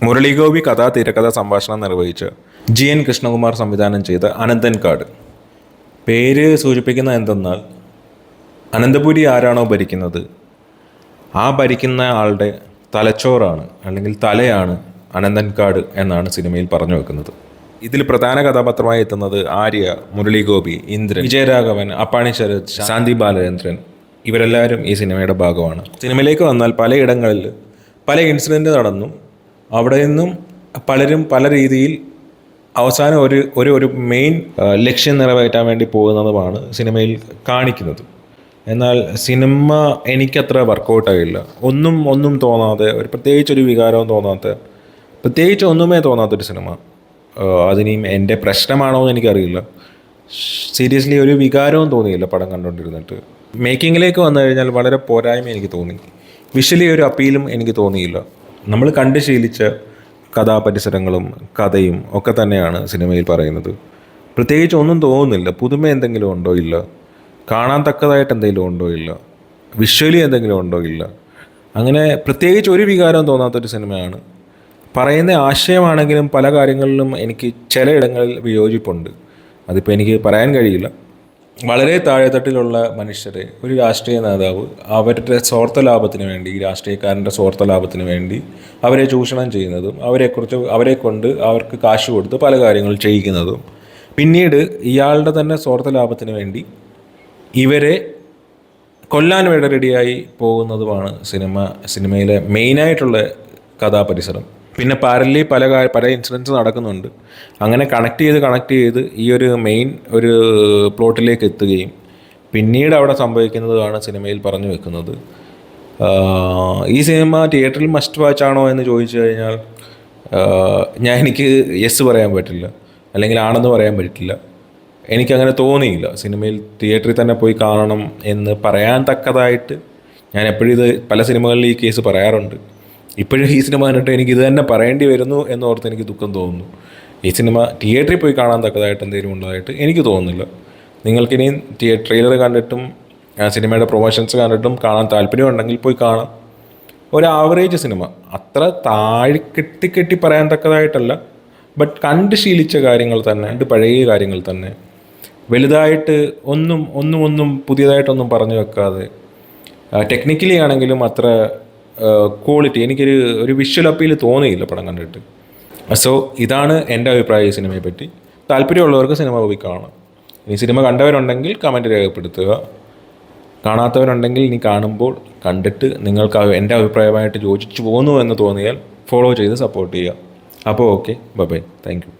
മുരളി ഗോപി തിരക്കഥ സംഭാഷണം നിർവഹിച്ച് GN കൃഷ്ണകുമാർ സംവിധാനം ചെയ്ത അനന്തൻ കാട്. പേര് സൂചിപ്പിക്കുന്ന എന്തെന്നാൽ അനന്തപുരി ആരാണോ ഭരിക്കുന്നത് ആ ഭരിക്കുന്ന ആളുടെ തലച്ചോറാണ് അല്ലെങ്കിൽ തലയാണ് അനന്തൻ കാട് എന്നാണ് സിനിമയിൽ പറഞ്ഞു വെക്കുന്നത്. ഇതിൽ പ്രധാന കഥാപാത്രമായി എത്തുന്നത് ആര്യ, മുരളി ഗോപി, ഇന്ദ്രൻ, വിജയരാഘവൻ, അപ്പാണി ശരത്, ശാന്തി ബാലചന്ദ്രൻ ഇവരെല്ലാവരും ഈ സിനിമയുടെ ഭാഗമാണ്. സിനിമയിലേക്ക് വന്നാൽ പലയിടങ്ങളിൽ പല ഇൻസിഡൻറ്റ് നടന്നു. അവിടെ നിന്നും പലരും പല രീതിയിൽ അവസാനം ഒരു മെയിൻ ലക്ഷ്യം നിറവേറ്റാൻ വേണ്ടി പോകുന്നതുമാണ് സിനിമയിൽ കാണിക്കുന്നത്. എന്നാൽ സിനിമ എനിക്കത്ര വർക്കൗട്ടായില്ല. ഒന്നും തോന്നാതെ, പ്രത്യേകിച്ചൊരു വികാരവും തോന്നാത്ത, പ്രത്യേകിച്ച് ഒന്നുമേ തോന്നാത്തൊരു സിനിമ. അതിനിയും എൻ്റെ പ്രശ്നമാണോ എന്ന് എനിക്കറിയില്ല. സീരിയസ്ലി ഒരു വികാരവും തോന്നിയില്ല പടം കണ്ടുകൊണ്ടിരുന്നിട്ട്. മേക്കിങ്ങിലേക്ക് വന്നു കഴിഞ്ഞാൽ വളരെ പോരായ്മ എനിക്ക് തോന്നി. വിഷ്വലി ഒരു അപ്പീലും എനിക്ക് തോന്നിയില്ല. നമ്മൾ കണ്ട് ശീലിച്ച കഥാപരിസരങ്ങളും കഥയും ഒക്കെ തന്നെയാണ് സിനിമയിൽ പറയുന്നത്. പ്രത്യേകിച്ച് ഒന്നും തോന്നുന്നില്ല. പുതുമ എന്തെങ്കിലും ഉണ്ടോ? ഇല്ല. കാണാൻ തക്കതായിട്ട് എന്തെങ്കിലും ഉണ്ടോ? ഇല്ല. വിഷ്വലി എന്തെങ്കിലും ഉണ്ടോ? ഇല്ല. അങ്ങനെ പ്രത്യേകിച്ച് ഒരു വികാരവും തോന്നാത്തൊരു സിനിമയാണ്. പറയുന്ന ആശയമാണെങ്കിലും പല കാര്യങ്ങളിലും എനിക്ക് ചിലയിടങ്ങളിൽ വിയോജിപ്പുണ്ട്. അതിപ്പോൾ എനിക്ക് പറയാൻ കഴിയില്ല. വളരെ താഴെത്തട്ടിലുള്ള മനുഷ്യരെ ഒരു രാഷ്ട്രീയ നേതാവ് അവരുടെ സ്വാർത്ഥ ലാഭത്തിന് വേണ്ടി, രാഷ്ട്രീയക്കാരൻ്റെ സ്വാർത്ഥ ലാഭത്തിന് വേണ്ടി അവരെ ചൂഷണം ചെയ്യുന്നതും അവരെ കൊണ്ട് അവർക്ക് കാശ് കൊടുത്ത് പല കാര്യങ്ങൾ ചെയ്യിക്കുന്നതും, പിന്നീട് ഇയാളുടെ തന്നെ സ്വാർത്ഥ ലാഭത്തിന് വേണ്ടി ഇവരെ കൊല്ലാൻ വേണ്ടി റെഡിയായി പോകുന്നതുമാണ് സിനിമയിലെ മെയിനായിട്ടുള്ള കഥാപരിസരം. പിന്നെ പാരലി പല ഇൻസിഡൻസ് നടക്കുന്നുണ്ട്. അങ്ങനെ കണക്ട് ചെയ്ത് ഈ ഒരു മെയിൻ ഒരു പ്ലോട്ടിലേക്ക് എത്തുകയും പിന്നീട് അവിടെ സംഭവിക്കുന്നതാണ് സിനിമയിൽ പറഞ്ഞു വെക്കുന്നത്. ഈ സിനിമ തിയേറ്ററിൽ മസ്റ്റ് വാച്ച് ആണോ എന്ന് ചോദിച്ചു കഴിഞ്ഞാൽ എനിക്ക് യെസ് പറയാൻ പറ്റില്ല, അല്ലെങ്കിൽ ആണെന്ന് പറയാൻ പറ്റില്ല. എനിക്കങ്ങനെ തോന്നിയില്ല സിനിമയിൽ തിയേറ്ററിൽ തന്നെ പോയി കാണണം എന്ന് പറയാൻ തക്കതായിട്ട്. ഞാൻ എപ്പോഴും ഇത് പല സിനിമകളിൽ ഈ കേസ് പറയാറുണ്ട്. ഇപ്പോഴും ഈ സിനിമ കണ്ടിട്ട് എനിക്ക് ഇത് തന്നെ പറയേണ്ടി വരുന്നു എന്നോർത്ത് എനിക്ക് ദുഃഖം തോന്നുന്നു. ഈ സിനിമ തിയേറ്ററിൽ പോയി കാണാൻ തക്കതായിട്ട് എന്തെങ്കിലും ഉള്ളതായിട്ട് എനിക്ക് തോന്നുന്നില്ല. നിങ്ങൾക്കിനി ട്രെയിലർ കണ്ടിട്ടും സിനിമയുടെ പ്രൊമോഷൻസ് കണ്ടിട്ടും കാണാൻ താല്പര്യമുണ്ടെങ്കിൽ പോയി കാണാം. ഒരു ആവറേജ് സിനിമ, അത്ര താഴെ കെട്ടി പറയാൻ തക്കതായിട്ടല്ല. ബട്ട് കണ്ട് ശീലിച്ച കാര്യങ്ങൾ തന്നെ, പഴയ കാര്യങ്ങൾ തന്നെ, വലുതായിട്ട് ഒന്നും പുതിയതായിട്ടൊന്നും പറഞ്ഞു വെക്കാതെ, ടെക്നിക്കലി ആണെങ്കിലും അത്ര ക്വാളിറ്റി ഒരു വിഷ്വൽ അപ്പീൽ തോന്നിയില്ല പടം കണ്ടിട്ട്. സോ ഇതാണ് എൻ്റെ അഭിപ്രായം ഈ സിനിമയെ പറ്റി. താല്പര്യമുള്ളവർക്ക് സിനിമ പോയി കാണാം. ഇനി സിനിമ കണ്ടവരുണ്ടെങ്കിൽ കമൻറ്റ് രേഖപ്പെടുത്തുക. കാണാത്തവരുണ്ടെങ്കിൽ ഇനി കാണുമ്പോൾ കണ്ടിട്ട് നിങ്ങൾക്ക് എൻ്റെ അഭിപ്രായമായിട്ട് യോജിച്ചു പോകുന്നു എന്ന് തോന്നിയാൽ ഫോളോ ചെയ്ത് സപ്പോർട്ട് ചെയ്യുക. അപ്പോൾ ഓക്കെ, ബൈ, താങ്ക് യു.